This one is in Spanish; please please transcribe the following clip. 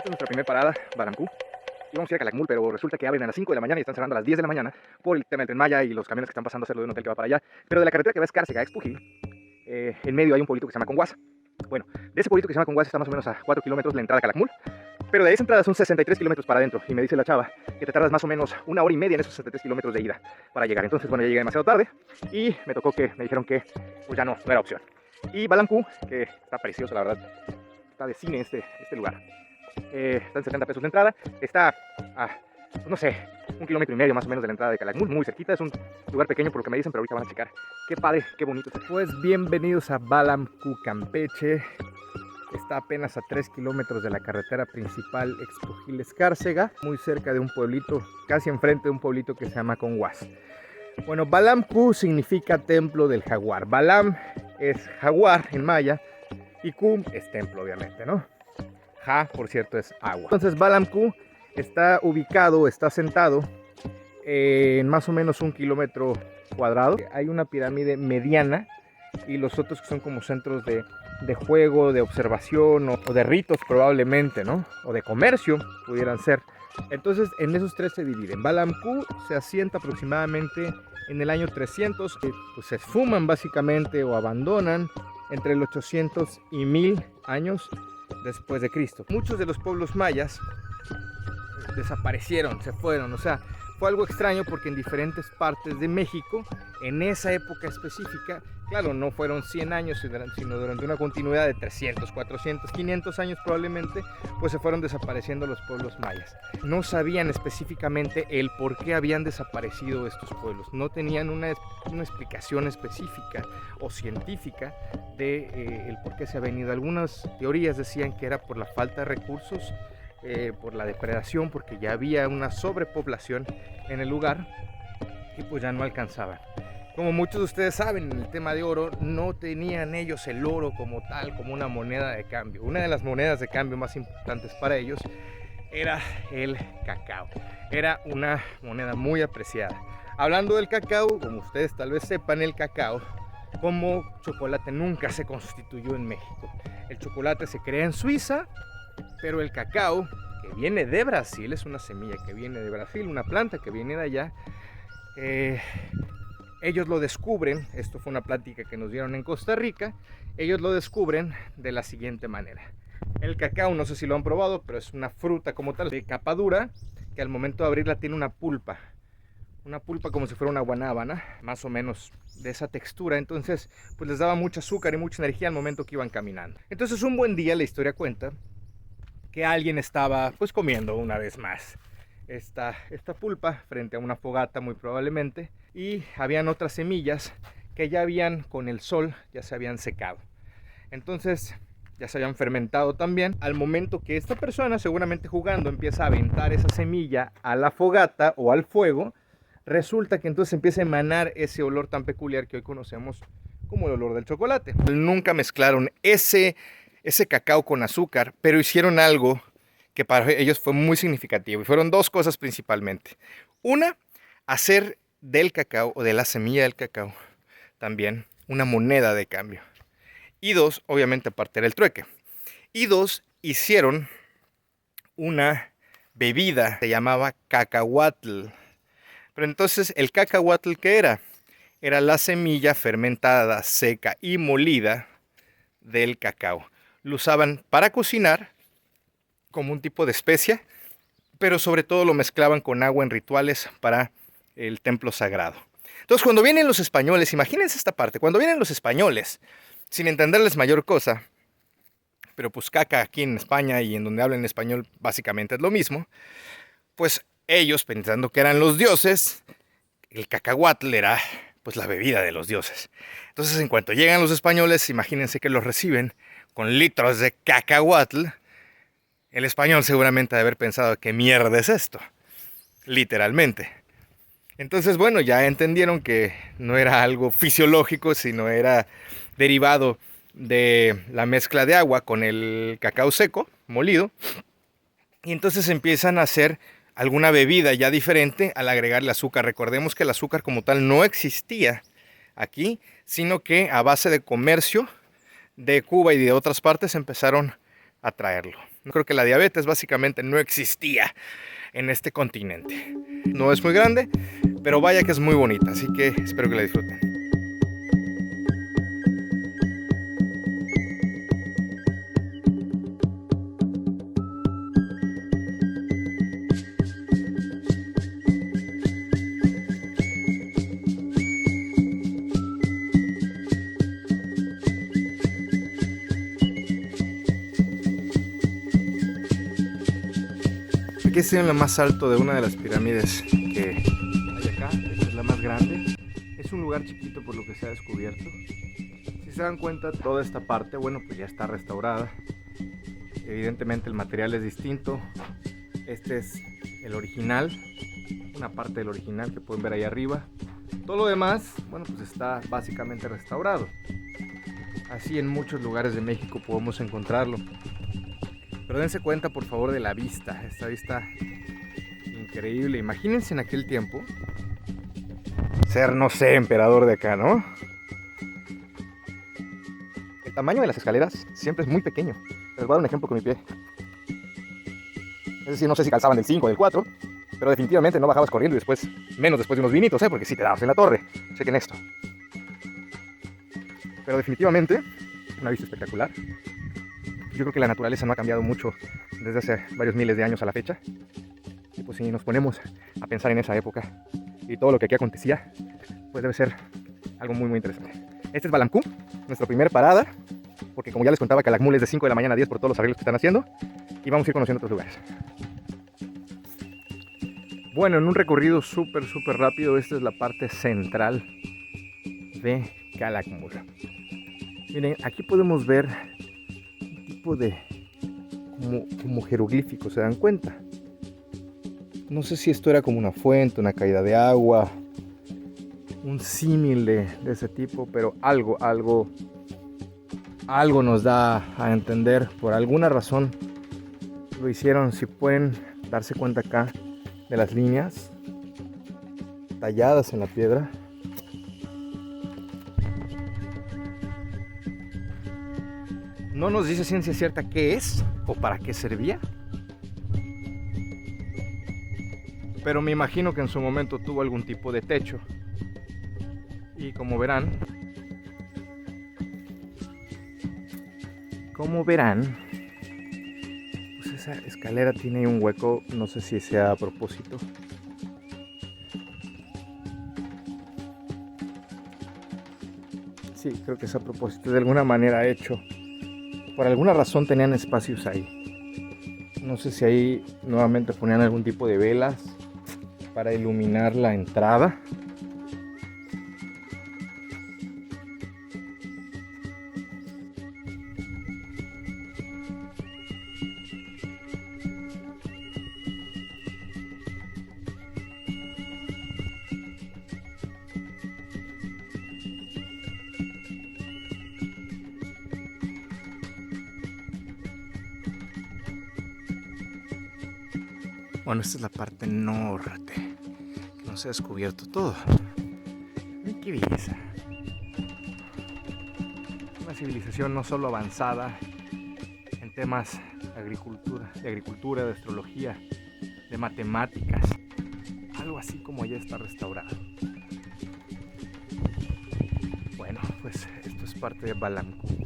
Esta es nuestra primera parada, Balamcú. Íbamos a ir a Calakmul, pero resulta que abren a las 5 de la mañana y están cerrando a las 10 de la mañana por el tema del Tren Maya y los camiones que están pasando a hacerlo de un hotel que va para allá. Pero de la carretera que va a Escárcega, a Expujil, en medio hay un pueblito que se llama Conguasa. Bueno, de ese pueblito que se llama Conguasa está más o menos a 4 kilómetros la entrada a Calakmul, pero de esa entrada son 63 kilómetros para adentro. Y me dice la chava que te tardas más o menos 1 hora y media en esos 63 kilómetros de ida para llegar. Entonces, bueno, ya llegué demasiado tarde y me tocó que me dijeron que pues ya no era opción. Y Balamcú, que está precioso, la verdad, está de cine este lugar. Está en 70 pesos la entrada, está a, pues no sé, 1,5 kilómetros más o menos de la entrada de Calakmul, muy cerquita. Es un lugar pequeño por lo que me dicen, pero ahorita van a checar. Qué padre, qué bonito. Pues bienvenidos a Balamcú, Campeche. Está apenas a 3 kilómetros de la carretera principal Expujil-Escárcega, muy cerca de un pueblito, casi enfrente de un pueblito que se llama Conguas. Bueno, Balamcú significa templo del jaguar. Balam es jaguar en maya y Ku es templo, obviamente, ¿no? Ja, por cierto, es agua. Entonces Balamcú está ubicado, está sentado en más o menos 1 kilómetro cuadrado. Hay una pirámide mediana y los otros que son como centros de juego, de observación o de ritos probablemente, ¿no? O de comercio pudieran ser. Entonces en esos tres se dividen. Balamcú se asienta aproximadamente en el año 300, pues se esfuman básicamente o abandonan entre el 800 y 1000 años después de Cristo. Muchos de los pueblos mayas desaparecieron, se fueron, o sea, fue algo extraño porque en diferentes partes de México, en esa época específica, claro, no fueron 100 años, sino durante una continuidad de 300, 400, 500 años probablemente, pues se fueron desapareciendo los pueblos mayas. No sabían específicamente el por qué habían desaparecido estos pueblos, no tenían una explicación específica o científica de el por qué se habían ido. Algunas teorías decían que era por la falta de recursos, por la depredación, porque ya había una sobrepoblación en el lugar y pues ya no alcanzaban. Como muchos de ustedes saben, en el tema de oro, no tenían ellos el oro como tal, como una moneda de cambio. Una de las monedas de cambio más importantes para ellos era el cacao. Era una moneda muy apreciada. Hablando del cacao, como ustedes tal vez sepan, el cacao como chocolate nunca se constituyó en México. El chocolate se crea en Suiza, pero el cacao, que viene de Brasil, es una semilla que viene de Brasil, una planta que viene de allá, ellos lo descubren. Esto fue una plática que nos dieron en Costa Rica. Ellos lo descubren de la siguiente manera. El cacao, no sé si lo han probado, pero es una fruta como tal, de capa dura, que al momento de abrirla tiene una pulpa como si fuera una guanábana, más o menos de esa textura. Entonces pues les daba mucho azúcar y mucha energía al momento que iban caminando. Entonces un buen día, la historia cuenta que alguien estaba pues comiendo una vez más esta pulpa frente a una fogata muy probablemente, y habían otras semillas que ya habían, con el sol, ya se habían secado. Entonces ya se habían fermentado también. Al momento que esta persona, seguramente jugando, empieza a aventar esa semilla a la fogata o al fuego, resulta que entonces empieza a emanar ese olor tan peculiar que hoy conocemos como el olor del chocolate. Nunca mezclaron ese cacao con azúcar, pero hicieron algo que para ellos fue muy significativo, y fueron dos cosas principalmente. Una, hacer del cacao o de la semilla del cacao también una moneda de cambio. Y dos, obviamente aparte era el trueque. Y dos, hicieron una bebida, se llamaba cacahuatl. Pero entonces el cacahuatl, ¿qué era? Era la semilla fermentada, seca y molida del cacao. Lo usaban para cocinar como un tipo de especia, pero sobre todo lo mezclaban con agua en rituales para el templo sagrado. Entonces cuando vienen los españoles, imagínense esta parte, cuando vienen los españoles, sin entenderles mayor cosa, pero pues caca aquí en España y en donde hablan español básicamente es lo mismo, pues ellos, pensando que eran los dioses, el cacahuatl era pues la bebida de los dioses. Entonces en cuanto llegan los españoles, imagínense que los reciben con litros de cacahuatl. El español seguramente ha de haber pensado, ¿qué mierda es esto? Literalmente. Entonces, bueno, ya entendieron que no era algo fisiológico, sino era derivado de la mezcla de agua con el cacao seco, molido. Y entonces empiezan a hacer alguna bebida ya diferente al agregarle azúcar. Recordemos que el azúcar como tal no existía aquí, sino que a base de comercio de Cuba y de otras partes empezaron a traerlo. Creo que la diabetes básicamente no existía en este continente. No es muy grande, pero vaya que es muy bonita, así que espero que la disfruten. Aquí estoy en lo más alto de una de las pirámides que hay acá. Esta es la más grande. Es un lugar chiquito por lo que se ha descubierto. Si se dan cuenta, toda esta parte, bueno, pues ya está restaurada. Evidentemente el material es distinto. Este es el original, una parte del original que pueden ver ahí arriba. Todo lo demás, bueno, pues está básicamente restaurado. Así en muchos lugares de México podemos encontrarlo. Pero dense cuenta por favor de la vista, esta vista increíble. Imagínense en aquel tiempo ser, no sé, emperador de acá, ¿no? El tamaño de las escaleras siempre es muy pequeño. Les voy a dar un ejemplo con mi pie. Es decir, no sé si calzaban del 5 o del 4, pero definitivamente no bajabas corriendo y después, menos después de unos vinitos, porque sí te dabas en la torre. Chequen esto. Pero definitivamente, una vista espectacular. Yo creo que la naturaleza no ha cambiado mucho desde hace varios miles de años a la fecha. Y pues si nos ponemos a pensar en esa época y todo lo que aquí acontecía, pues debe ser algo muy interesante. Este es Balamcú, nuestra primera parada, porque como ya les contaba, Calakmul es de 5 de la mañana a 10 por todos los arreglos que están haciendo, y vamos a ir conociendo otros lugares. Bueno, en un recorrido súper rápido, esta es la parte central de Calakmul. Miren, aquí podemos ver de como jeroglíficos, ¿se dan cuenta? No sé si esto era como una fuente, una caída de agua, un símil de ese tipo, pero algo nos da a entender. Por alguna razón lo hicieron. Si pueden darse cuenta acá de las líneas talladas en la piedra. No nos dice ciencia cierta qué es o para qué servía, pero me imagino que en su momento tuvo algún tipo de techo. Y como verán, pues esa escalera tiene ahí un hueco, no sé si sea a propósito. Sí, creo que es a propósito, de alguna manera hecho. Por alguna razón tenían espacios ahí. No sé si ahí nuevamente ponían algún tipo de velas para iluminar la entrada. Bueno, esta es la parte norte, que no se ha descubierto todo. Miren qué belleza. Una civilización no solo avanzada en temas de agricultura, de astrología, de matemáticas. Algo así como ya está restaurado. Bueno, pues esto es parte de Balamcú.